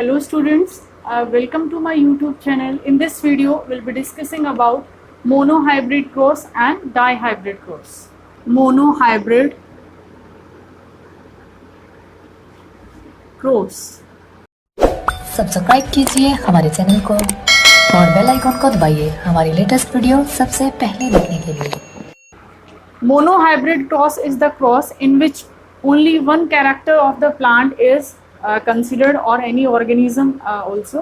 Hello students, welcome to my YouTube channel. In this video, we'll be discussing about monohybrid cross and dihybrid cross. Monohybrid cross. Subscribe कीजिए हमारे channel को और bell icon को दबाइए हमारी latest video सबसे पहले देखने के लिए। Monohybrid cross is the cross in which only one character of the plant is considered or any organism also.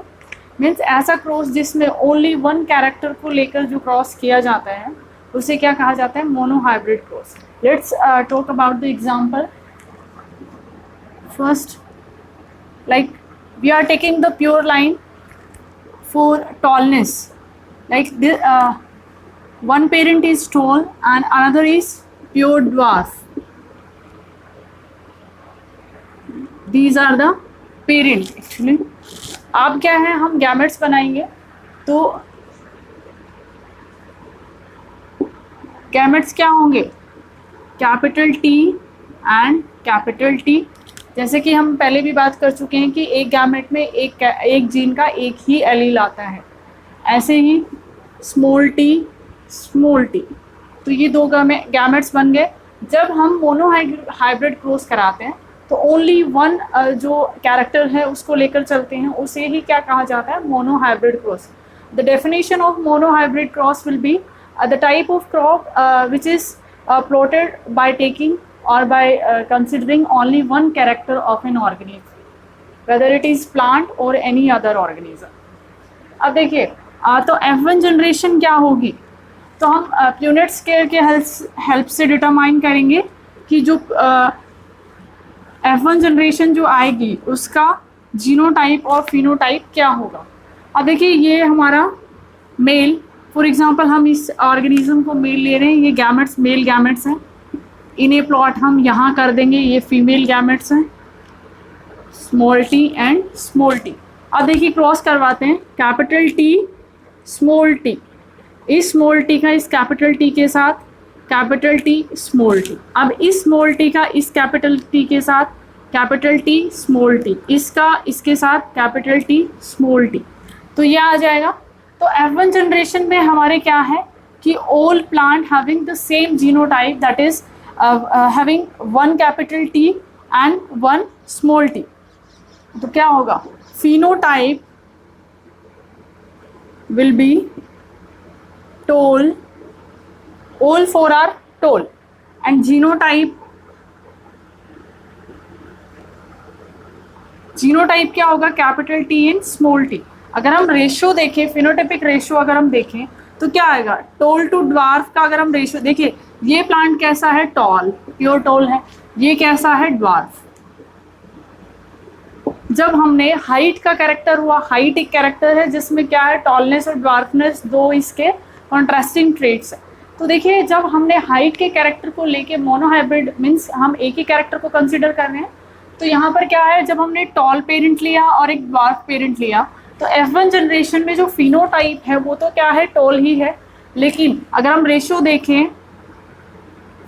Means ऐसा क्रॉस जिसमें ओनली वन कैरेक्टर को लेकर जो क्रॉस किया जाता है उसे क्या कहा जाता है? Monohybrid cross. Let's talk about the example. First, like we are taking the pure line for tallness, like this, one parent is tall and another is pure dwarf. These are the parent actually. अब क्या है, हम gametes बनाएंगे तो gametes क्या होंगे? Capital T and capital T. जैसे कि हम पहले भी बात कर चुके हैं कि एक गैमेट में एक जीन का एक ही एलील आता है. ऐसे ही स्मॉल टी. तो ये दो गैमेट्स बन गए. जब हम मोनोहाइब्रिड क्रॉस कराते हैं तो ओनली वन जो कैरेक्टर है उसको लेकर चलते हैं, उसे ही क्या कहा जाता है? Monohybrid cross. The definition of monohybrid cross will be the type of crop which is plotted by taking or by considering only one character of an organism, whether it is plant or any other organism. अब देखिए तो F1 generation क्या होगी, तो हम Punnett scale के help से determine करेंगे कि जो F1 जनरेशन जो आएगी उसका जीनोटाइप और फिनोटाइप क्या होगा. अब देखिए ये हमारा मेल, फॉर एग्जांपल हम इस ऑर्गेनिज्म को मेल ले रहे हैं, ये गैमेट्स मेल गैमेट्स हैं. इन्हें प्लॉट हम यहाँ कर देंगे, ये फीमेल गैमेट्स हैं, small T and small T. अब देखिए क्रॉस करवाते हैं, कैपिटल टी स्मॉल टी. इस स्मॉल टी का इस कैपिटल टी के साथ कैपिटल टी स्मॉल टी. अब इस स्मॉल टी का इस कैपिटल टी के साथ कैपिटल टी स्मॉल टी, इसका इसके साथ कैपिटल टी स्मॉल टी. तो ये आ जाएगा. तो F1 जनरेशन में हमारे क्या है कि all plant having the same genotype, that is having one capital T and one small t. तो क्या होगा? phenotype will be tall, all four are tall, and genotype क्या होगा? Capital T and small t. अगर हम ratio देखें, phenotypic ratio अगर हम देखें तो क्या आएगा? टॉल टू ड्वार्फ का अगर हम रेशियो देखिए, ये प्लांट कैसा है? टॉल, प्योर टॉल है. ये कैसा है? ड्वार्फ. जब हमने हाइट का कैरेक्टर हुआ, हाइट एक कैरेक्टर है जिसमें क्या है? टॉलनेस और ड्वार्फनेस दो इसके कॉन्ट्रास्टिंग ट्रेट्स है. तो देखिए जब हमने हाइट के कैरेक्टर को लेके मोनोहाइब्रिड मीन्स हम एक ही कैरेक्टर को कंसिडर कर रहे हैं, तो यहाँ पर क्या है, जब हमने टॉल पेरेंट लिया और एक ड्वार्फ पेरेंट लिया तो F1 जनरेशन में जो फिनोटाइप है वो तो क्या है? टॉल ही है. लेकिन अगर हम रेशियो देखें,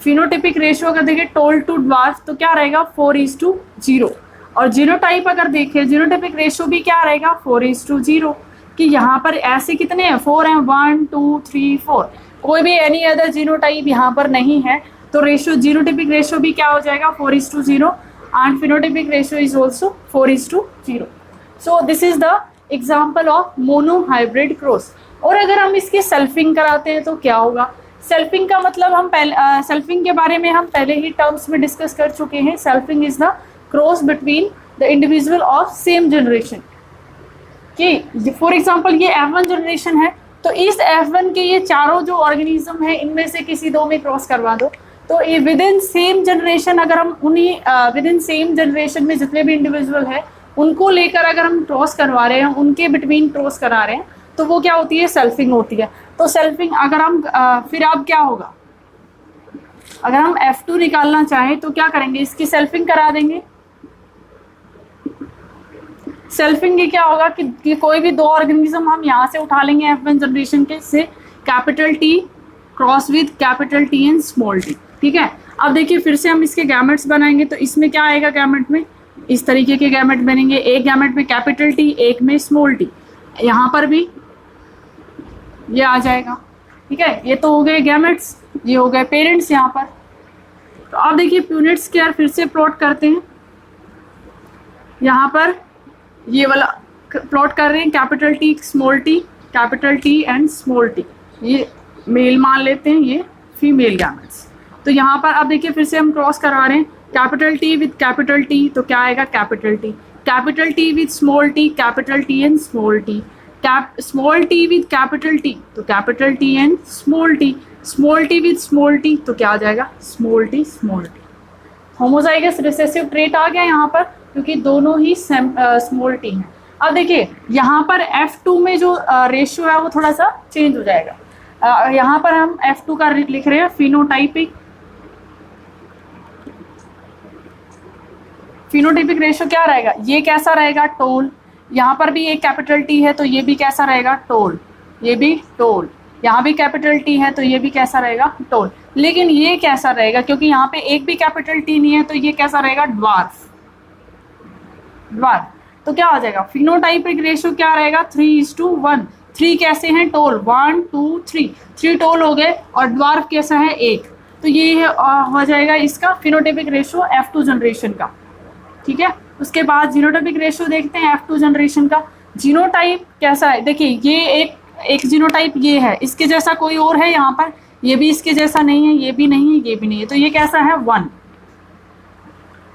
फिनोटिपिक रेशियो अगर देखें टॉल टू ड्वार्फ तो क्या रहेगा? 4:0. और जीनोटाइप अगर देखें, जीनोटिपिक रेशियो भी क्या रहेगा? 4:0. कि यहाँ पर ऐसे कितने हैं? 4 हैं. 1 2 3 4. कोई भी एनी अदर जीनोटाइप यहाँ पर नहीं है, तो रेशियो जीनोटिपिक रेशियो भी क्या हो जाएगा? 4:0 and phenotypic ratio is also 4:0. So this is the example of monohybrid cross. और अगर हम इसकी सेल्फिंग कराते हैं तो क्या होगा? सेल्फिंग का मतलब हम सेल्फिंग के बारे में हम पहले ही टर्म्स में डिस्कस कर चुके हैं. Selfing is the cross between the individual of same generation. कि फॉर एग्जांपल ये F1 जनरेशन है, तो इस F1 के ये चारों जो ऑर्गेनिज्म है इनमें से किसी दो में क्रॉस करवा दो, तो ये विद इन सेम जनरेशन अगर हम उन्हीं विद इन सेम जनरेशन में जितने भी इंडिविजुअल है उनको लेकर अगर हम क्रॉस करवा रहे हैं, उनके बिटवीन क्रॉस करा रहे हैं, तो वो क्या होती है? सेल्फिंग होती है. तो सेल्फिंग अगर हम फिर अब क्या होगा? अगर हम F2 निकालना चाहें तो क्या करेंगे? इसकी सेल्फिंग करा देंगे. सेल्फिंग ये क्या होगा कि कोई भी दो ऑर्गेनिज्म हम यहाँ से उठा लेंगे F1 जनरेशन के से, capital T cross with capital T and small t. ठीक है. अब देखिए फिर से हम इसके गैमेट्स बनाएंगे तो इसमें क्या आएगा? गैमेट में इस तरीके के गैमेट बनेंगे, एक गैमेट में कैपिटल टी, एक में स्मॉल टी, यहाँ पर भी ये आ जाएगा। ठीक है, ये तो हो गए गैमेट्स, ये हो गए पेरेंट्स यहाँ पर। तो अब देखिए प्यूनेट स्क्वायर फिर से प्लॉट करते हैं। यहाँ पर ये वाला प्लॉट कर रहे हैं, capital T small T, capital T and small T, ये मेल मान लेते हैं, ये फीमेल गैमेट्स। तो यहाँ पर अब देखिए फिर से हम क्रॉस करवा रहे हैं, capital T with capital T, तो क्या आएगा capital T, capital T with small T, capital T and small T, small T with capital T, तो capital T and small T, small T with small T, तो क्या आ जाएगा small T small T. Homozygous recessive trait आ गया यहाँ पर, क्योंकि दोनों ही स्मॉल टी हैं। अब देखिए यहाँ पर F2 में जो रेशियो है वो थोड़ा सा चेंज हो जाएगा। यहाँ पर हम F2 का लिख रहे हैं फिनोटाइपिक, फिनोटाइपिक रेशियो क्या रहेगा, ये कैसा रहेगा टोल, यहाँ पर भी एक कैपिटल टी है तो ये भी कैसा रहेगा टोल, ये भी टोल, यहाँ भी कैपिटल टी है तो ये भी कैसा रहेगा टोल। लेकिन ये कैसा रहेगा, क्योंकि यहाँ पे एक भी कैपिटल टी नहीं है, तो ये कैसा रहेगा ड्वार्फ, ड्वार्फ। तो क्या हो जाएगा फिनोटाइपिक रेशियो क्या रहेगा 3:1। 3 कैसे हैं टोल, 1 2 3, 3 टोल हो गए, और ड्वार्फ कैसा है 1। तो ये हो जाएगा इसका फिनोटाइपिक रेशियो F2 जनरेशन का। ठीक है, उसके बाद जीनोटाइपिक रेशियो देखते हैं F2 जनरेशन का। जीनोटाइप कैसा है, देखिए ये एक जीनोटाइप ये है, इसके जैसा कोई और है यहाँ पर, ये भी इसके जैसा नहीं है, ये भी नहीं है, ये भी नहीं है, तो ये कैसा है 1।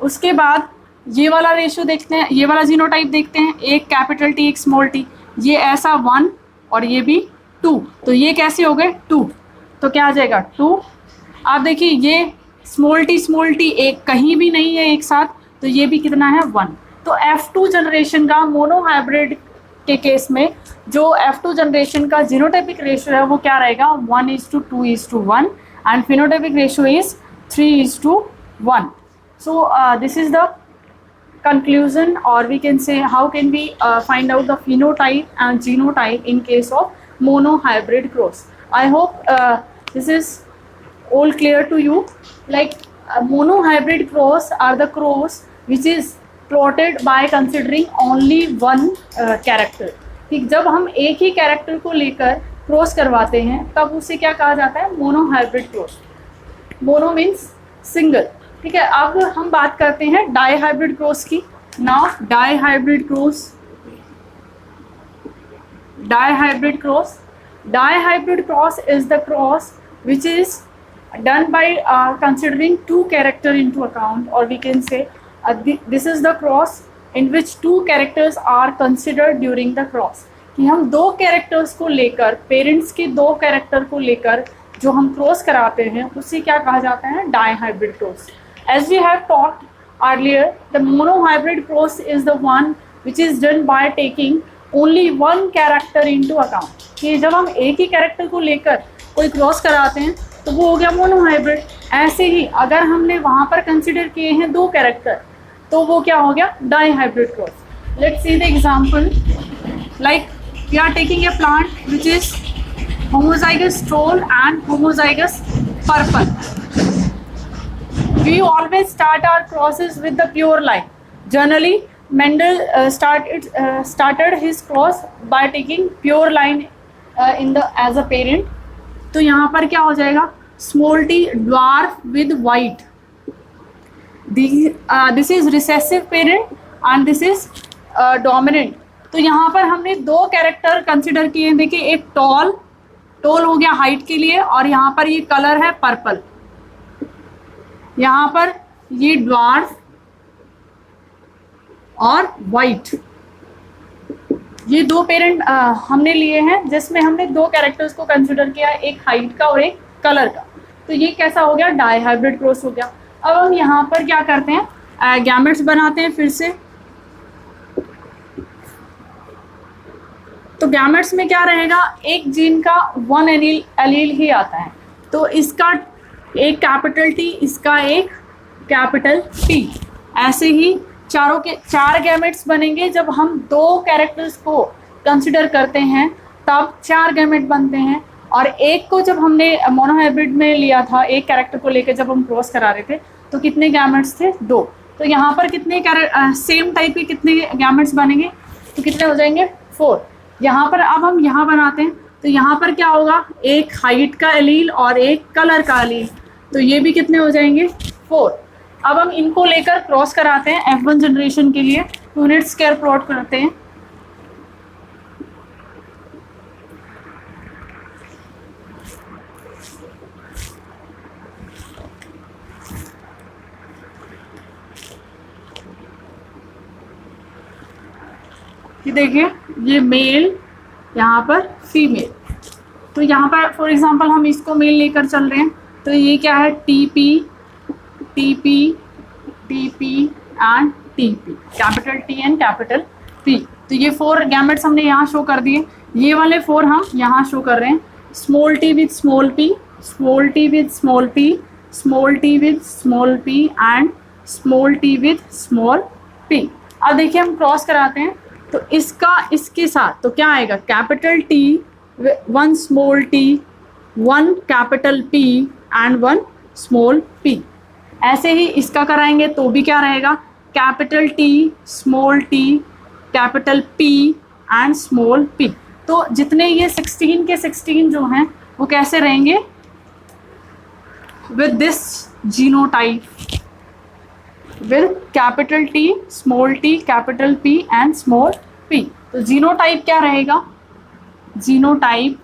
उसके बाद ये वाला रेशियो देखते हैं, ये वाला जीनोटाइप देखते हैं, एक कैपिटल टी एक स्मॉल टी, ये ऐसा 1 और ये भी 2, तो ये कैसे हो गए 2, तो क्या आ जाएगा 2। आप देखिए ये स्मॉल टी एक कहीं भी नहीं है एक साथ, तो ये भी कितना है 1। तो F2 जनरेशन का मोनोहाइब्रिड के केस में जो F2 जनरेशन का जीनोटाइपिक रेशियो है वो क्या रहेगा 1:2:1 and phenotypic ratio is 3:1। So this is the conclusion, or we can say how can we find out the phenotype and genotype in case of monohybrid cross. I hope this is all clear to you. Like monohybrid cross are the cross which is plotted by considering only one character. ठीक, जब हम एक ही character को लेकर cross करवाते हैं तब उसे क्या कहा जाता है monohybrid cross. Mono means single. ठीक है, अब हम बात करते हैं डाईहाइब्रिड क्रॉस की। Now dihybrid cross, dihybrid cross, dihybrid cross is the cross which is done by considering two character into account, or we can say this is the cross in which two characters are considered during the cross। कि हम दो characters को लेकर, parents के दो character को लेकर जो हम क्रॉस कराते हैं उसे क्या कहा जाता है dihybrid cross. As we have talked earlier, the monohybrid cross is the one which is done by taking only one character into account। कि जब हम एक ही कैरेक्टर को लेकर कोई क्रॉस कराते हैं तो वो हो गया मोनोहाइब्रिड। ऐसे ही अगर हमने वहाँ पर कंसिडर किए हैं दो कैरेक्टर तो वो क्या हो गया dihybrid cross. Let's see the example, like we are taking a plant which is homozygous tall and homozygous purple। We always start our crosses with the pure line. Generally, Mendel started his cross by taking pure line as a parent। तो यहाँ पर क्या हो जाएगा small t dwarf with white। This is recessive parent and this is dominant। तो यहाँ पर हमने दो कैरेक्टर कंसिडर किए हैं। देखिए एक टॉल हो गया हाइट के लिए, और यहाँ पर ये कलर है पर्पल, यहाँ पर ये ड्वार्फ और वाइट। ये दो पेरेंट हमने लिए हैं जिसमें हमने दो कैरेक्टर्स को कंसिडर किया, एक हाइट का और एक कलर का। तो ये कैसा हो गया डाईहाइब्रिड क्रॉस हो गया। अब हम यहाँ पर क्या करते हैं गैमेट्स बनाते हैं फिर से। तो गैमेट्स में क्या रहेगा, एक जीन का वन एलील ही आता है, तो इसका एक कैपिटल टी, इसका एक कैपिटल टी। ऐसे ही चारों के चार गैमेट्स बनेंगे। जब हम दो कैरेक्टर्स को कंसिडर करते हैं तब चार गैमेट बनते हैं, और एक को जब हमने मोनोहाइब्रिड में लिया था, एक कैरेक्टर को लेकर जब हम क्रॉस करा रहे थे तो कितने गैमेट्स थे, दो। तो यहाँ पर कितने सेम टाइप के कितने गैमेट्स बनेंगे, तो कितने हो जाएंगे 4। यहाँ पर अब हम यहाँ बनाते हैं, तो यहाँ पर क्या होगा, एक हाइट का एलील और एक कलर का एलील, तो ये भी कितने हो जाएंगे 4। अब हम इनको लेकर क्रॉस कराते हैं F1 जनरेशन के लिए, यूनिट स्क्वायर प्लॉट करते हैं। कि देखिए ये मेल, यहाँ पर फीमेल, तो यहाँ पर फॉर एग्जांपल हम इसको मेल लेकर चल रहे हैं, तो ये क्या है TP TP TP and TP, capital T and capital P। तो ये 4 गैमेट्स हमने यहाँ शो कर दिए, ये वाले 4 हम यहाँ शो कर रहे हैं, small t with small p, small t with small p, small t with small p and small t with small p। अब देखिए हम क्रॉस कराते हैं, तो इसका इसके साथ तो क्या आएगा, capital T 1 small t 1 capital P and 1 small p। ऐसे ही इसका कराएंगे तो भी क्या रहेगा, capital T small t capital P and small p। तो जितने ये 16 के 16 जो हैं वो कैसे रहेंगे, with this genotype, with capital T small t capital P and small p। तो जीनोटाइप क्या रहेगा, genotype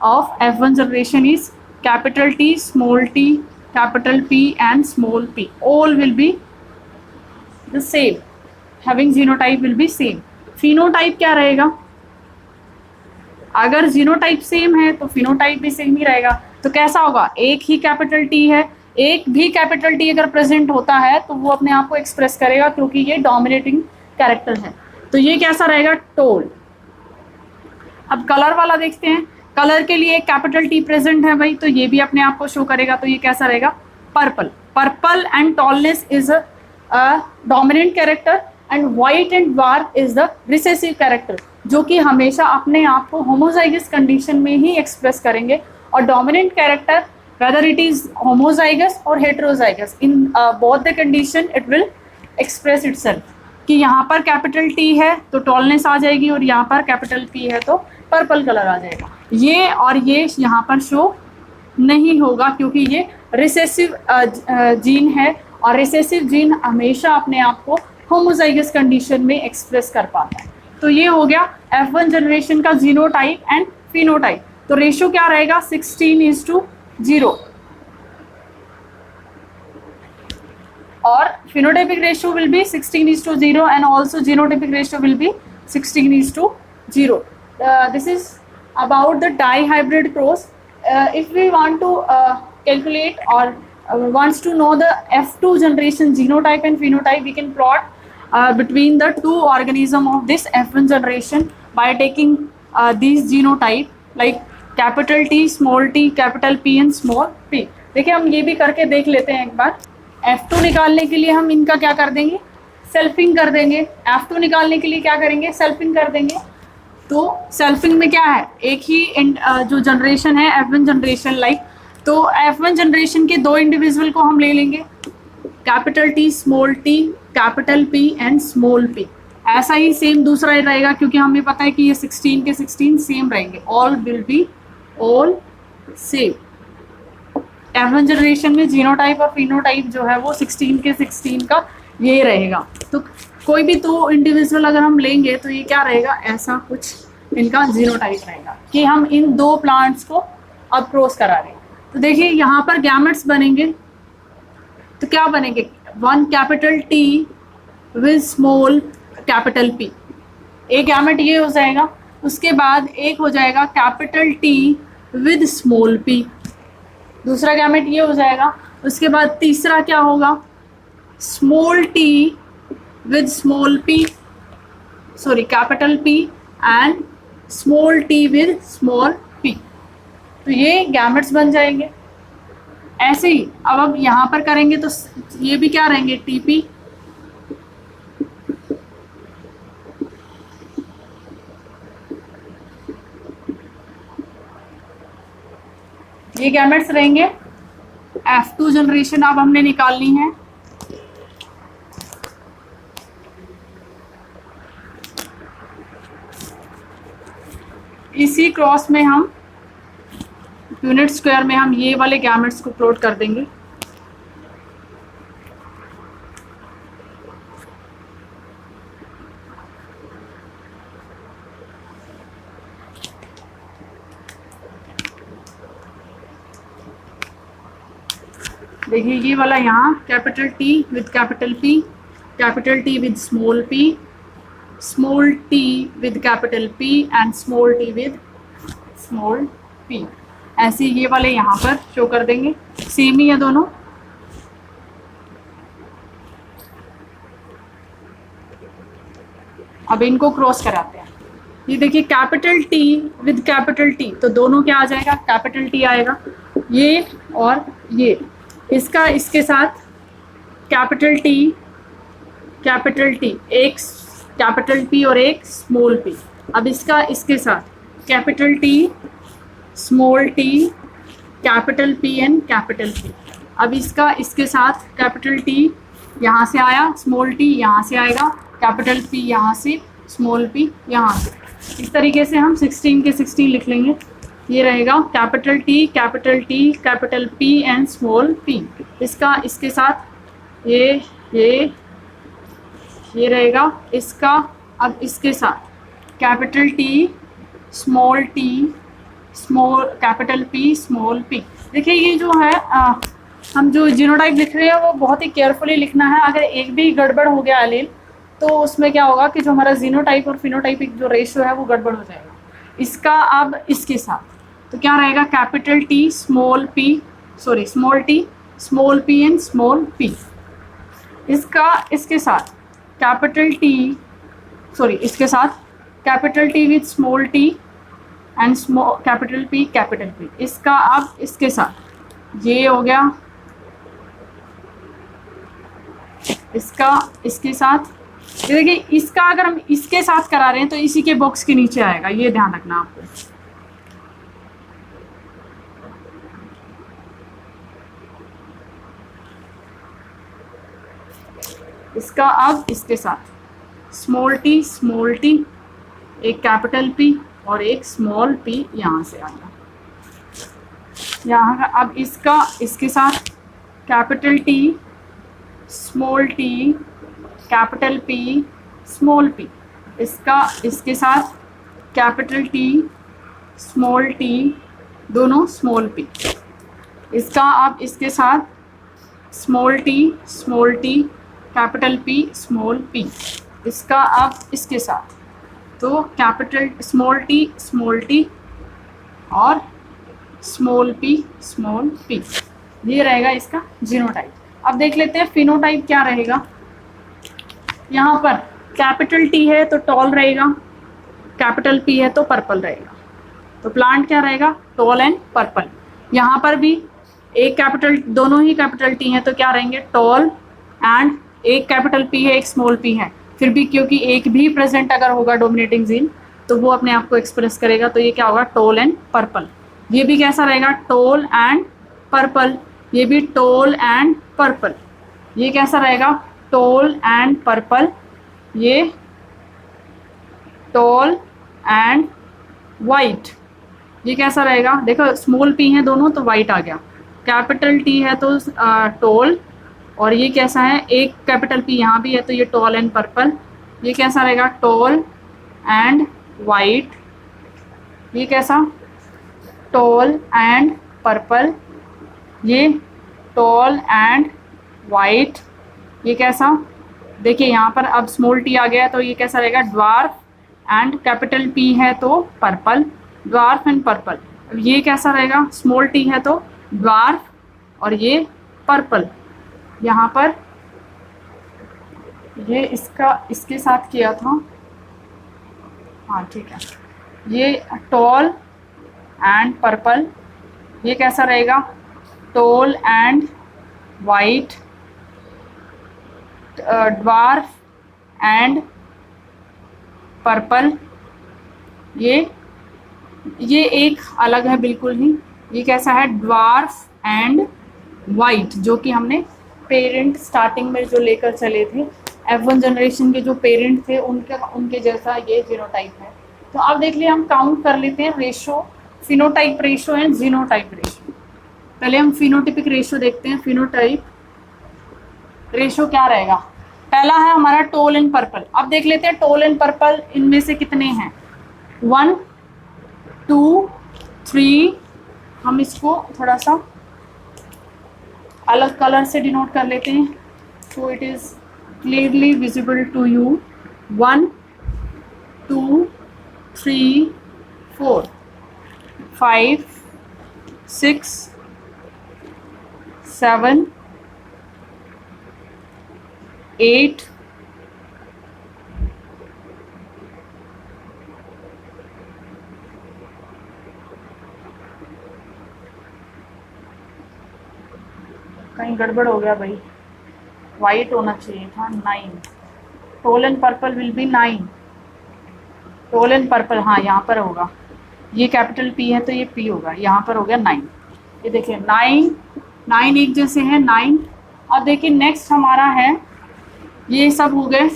of F1 generation is capital T small t capital P and small p, all will be the same, having genotype will be same। phenotype क्या रहेगा, अगर genotype same है तो phenotype भी same ही रहेगा। तो कैसा होगा, एक ही कैपिटल T है, एक भी कैपिटल T अगर प्रेजेंट होता है तो वो अपने आप को एक्सप्रेस करेगा, क्योंकि ये डोमिनेटिंग कैरेक्टर है। तो ये कैसा रहेगा, टोल। अब कलर वाला देखते हैं, कलर के लिए एक कैपिटल T प्रेजेंट है भाई, तो ये भी अपने आप को शो करेगा, तो ये कैसा रहेगा, purple. Purple and tallness is a dominant character and white and dark is the recessive character, जो कि हमेशा अपने आप को होमोजाइगस कंडीशन में ही एक्सप्रेस करेंगे। और dominant character whether it is homozygous और heterozygous, in both the condition it will express itself, कि यहाँ पर कैपिटल T है तो टॉलनेस आ जाएगी, और यहाँ पर कैपिटल P है तो पर्पल कलर आ जाएगा। ये और ये यहाँ पर शो नहीं होगा, क्योंकि ये रिसेसिव जीन है, और रिसेसिव जीन हमेशा अपने आप को होमोजाइगस कंडीशन में एक्सप्रेस कर पाता है। तो ये हो गया F1 जनरेशन का जीनोटाइप एंड फिनोटाइप। तो रेशियो क्या रहेगा, 16:0, और phenotypic ratio will be 16:0 and also genotypic ratio will be 16:0. This is about the dihybrid cross. If we want to calculate or wants to know the F2 generation genotype and phenotype, we can plot between the two organism of this F1 generation by taking these genotype like capital T, small t, capital P and small p. देखिए हम ये भी करके देख लेते हैं एक बार। F2 निकालने के लिए हम इनका क्या कर देंगे, सेल्फिंग कर देंगे। F2 निकालने के लिए क्या करेंगे, सेल्फिंग कर देंगे। तो सेल्फिंग में क्या है, एक ही जो जनरेशन है F1 जनरेशन लाइक, तो F1 जनरेशन के 2 इंडिविजुअल को हम ले लेंगे, capital T small t capital P and small p। ऐसा ही सेम दूसरा रहेगा, क्योंकि हमें पता है कि ये 16 के 16 सेम रहेंगे, all will be all same. F1 generation में जीनोटाइप और फिनोटाइप जो है वो 16 के 16 का ये रहेगा। तो कोई भी 2 इंडिविजुअल अगर हम लेंगे तो ये क्या रहेगा, ऐसा कुछ इनका जीनोटाइप रहेगा, कि हम इन 2 प्लांट्स को अब क्रॉस करा रहे हैं। तो देखिए यहाँ पर गैमेट्स बनेंगे, तो क्या बनेंगे, 1 capital T with small capital P, एक गैमेट ये हो जाएगा। उसके बाद एक हो जाएगा capital T with small p, दूसरा गैमेट ये हो जाएगा। उसके बाद तीसरा क्या होगा, small t with small p, sorry capital P and small t with small p। तो ये गैमेट्स बन जाएंगे। ऐसे ही अब यहाँ पर करेंगे तो ये भी क्या रहेंगे, TP ये गैमेट्स रहेंगे। F2 जनरेशन अब हमने निकालनी है। इसी क्रॉस में हम यूनिट स्क्वायर में हम ये वाले गैमेट्स को प्लॉट कर देंगे। देखिए ये वाला यहाँ capital T with capital P, capital T with small P, small T with capital P and small T with small P, ऐसे ये वाले यहाँ पर शो कर देंगे। सेम ही है दोनों। अब इनको क्रॉस कराते हैं। ये देखिए capital T with capital T, तो दोनों क्या आ जाएगा, कैपिटल टी आएगा, ये और ये। इसका इसके साथ कैपिटल टी, एक कैपिटल पी और एक स्मॉल पी। अब इसका इसके साथ capital T, small T, capital P and capital P. अब इसका इसके साथ कैपिटल टी यहाँ से आया, स्मॉल टी यहाँ से आएगा, कैपिटल पी यहाँ से, स्मॉल पी यहाँ से। इस तरीके से हम 16 के 16 लिख लेंगे। ये रहेगा capital T, capital P and small P. इसका इसके साथ ये रहेगा इसका। अब इसके साथ capital T, small capital P, small P. देखिए ये जो है हम जो जीनोटाइप लिख रहे हैं वो बहुत ही केयरफुली लिखना है। अगर एक भी गड़बड़ हो गया एलील तो उसमें क्या होगा कि जो हमारा जीनोटाइप और फिनोटाइपिक जो रेशियो है वो गड़बड़ हो जाएगा। इसका अब इसके साथ तो क्या रहेगा, capital T, small T, small P and small P. इसका इसके साथ कैपिटल टी, इसके साथ capital T with small T and capital P. इसका अब इसके साथ ये हो गया, इसका इसके साथ। देखिए इसका अगर हम इसके साथ करा रहे हैं तो इसी के बॉक्स के नीचे आएगा, ये ध्यान रखना आपको। इसका अब इसके साथ स्मॉल टी, एक कैपिटल पी और एक स्मॉल पी यहाँ से आएगा। यहाँ का अब इसका इसके साथ capital T, small T, capital P, small P. इसका इसके साथ कैपिटल टी, स्मॉल टी, दोनों स्मॉल पी। इसका अब इसके साथ small T, capital P, small P. इसका अब इसके साथ तो कैपिटल स्मॉल टी और स्मॉल पी। ये रहेगा इसका जीनोटाइप। अब देख लेते हैं फिनोटाइप क्या रहेगा। यहाँ पर कैपिटल टी है तो टॉल रहेगा, कैपिटल पी है तो पर्पल रहेगा। तो प्लांट क्या रहेगा, टॉल एंड पर्पल। यहाँ पर भी एक कैपिटल, दोनों ही कैपिटल टी हैं तो क्या रहेंगे, टॉल एंड एक कैपिटल पी है, एक स्मॉल पी है। फिर भी क्योंकि एक भी प्रेजेंट अगर होगा डोमिनेटिंग जीन तो वो अपने आप को एक्सप्रेस करेगा, तो ये क्या होगा, टॉल एंड पर्पल। ये भी कैसा रहेगा, टॉल एंड पर्पल। ये भी टॉल एंड पर्पल। ये कैसा रहेगा, टॉल एंड पर्पल। ये टॉल एंड वाइट। ये कैसा रहेगा, देखो स्मॉल पी है दोनों तो वाइट आ गया, कैपिटल टी है तो टॉल, और ये कैसा है, एक कैपिटल पी यहाँ भी है तो ये टॉल एंड पर्पल। ये कैसा रहेगा, टॉल एंड वाइट। ये कैसा, टॉल एंड पर्पल। ये टॉल एंड वाइट। ये कैसा, देखिए यहाँ पर अब स्मॉल टी आ गया तो ये कैसा रहेगा, ड्वार्फ एंड कैपिटल पी है तो पर्पल, ड्वार्फ एंड पर्पल। ये कैसा रहेगा, स्मॉल टी है तो ड्वार्फ और ये पर्पल। यहाँ पर ये इसका इसके साथ किया था, हाँ ठीक है। ये टॉल एंड पर्पल। ये कैसा रहेगा, tall and white, dwarf and purple. ये एक अलग है बिल्कुल ही। ये कैसा है, ड्वार्फ एंड वाइट, जो कि हमने पेरेंट स्टार्टिंग में जो लेकर चले थे, F1 जनरेशन के जो पेरेंट थे उनके जैसा ये जीनोटाइप है। तो अब देख लिए हम काउंट कर लेते हैं ratio, phenotype ratio and genotype ratio. पहले हम फिनोटिपिक रेशो देखते हैं। फिनोटाइप रेशो क्या रहेगा? पहला है हमारा टोल एंड पर्पल। अब देख लेते हैं टोल एंड पर्पल इनमें से कितने हैं। 1 2 3, हम इसको थोड़ा सा अलग कलर से डिनोट कर लेते हैं so it is clearly visible to you. 1 2 3 4 5 6 7 8 कहीं गड़बड़ हो गया भाई, वाइट होना चाहिए था। 9, toll and purple will be 9। Toll and purple, हाँ यहाँ पर होगा, ये कैपिटल P है तो ये P होगा, यहाँ पर हो गया 9। ये देखिए 9 एक जैसे है 9। अब देखिए नेक्स्ट हमारा है, ये सब हो गए,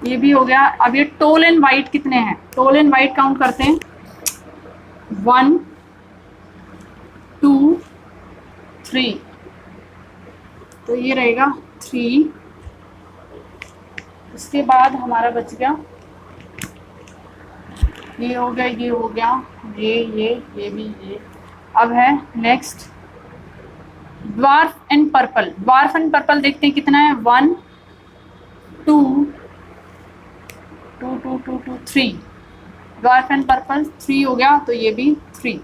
ये भी हो गया। अब ये टोल एंड वाइट कितने हैं? टोल एंड वाइट काउंट करते हैं। 1 2 3, तो ये रहेगा 3। उसके बाद हमारा बच गया, ये हो गया, ये हो गया, ये भी ये। अब है next dwarf and purple. Dwarf and purple देखते हैं कितना है। 1 2 2 2 2 2 3। ड्वार्फ एंड पर्पल 3 हो गया, तो ये भी 3।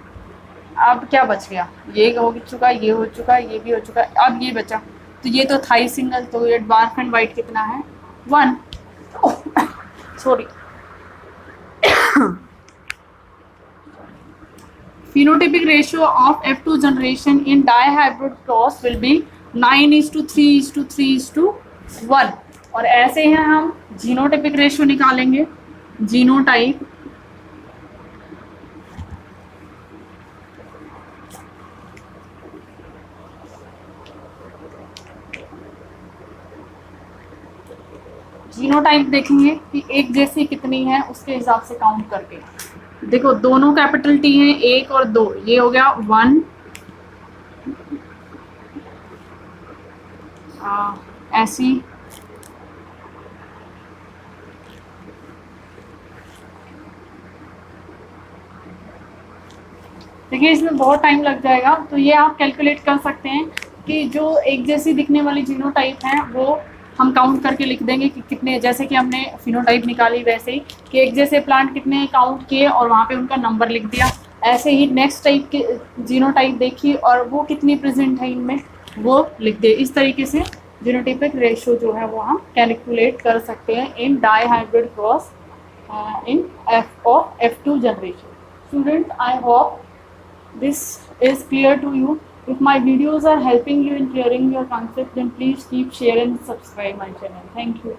अब क्या बच गया? ये हो चुका, ये हो चुका, ये भी हो चुका। अब ये बचा, तो ये तो था ही सिंगल, तो ये ड्वार्फ एंड वाइट कितना है? 1। Sorry. Phenotypic ratio of F2 generation in dihybrid cross will be 9:3:3:1। और ऐसे हैं हम जीनोटाइपिक रेशियो निकालेंगे। जीनोटाइप जीनोटाइप देखेंगे कि एक जैसी कितनी है, उसके हिसाब से काउंट करके। देखो दोनों कैपिटल T हैं, 1 और 2, ये हो गया 1। ऐसी देखिए इसमें बहुत टाइम लग जाएगा, तो ये आप कैलकुलेट कर सकते हैं कि जो एक जैसी दिखने वाली जीनोटाइप हैं वो हम काउंट करके लिख देंगे कि कितने, जैसे कि हमने फिनोटाइप निकाली वैसे ही कि एक जैसे प्लांट कितने काउंट किए और वहाँ पे उनका नंबर लिख दिया। ऐसे ही नेक्स्ट टाइप के जीनोटाइप देखी और वो कितनी प्रेजेंट है इनमें वो लिख दे। इस तरीके से जीनोटाइपिक रेशियो जो है वो हम कैलकुलेट कर सकते हैं इन dihybrid cross in F2 generation. Student, I hope this is clear to you. If my videos are helping you in clearing your concept, then please keep share and subscribe my channel. Thank you.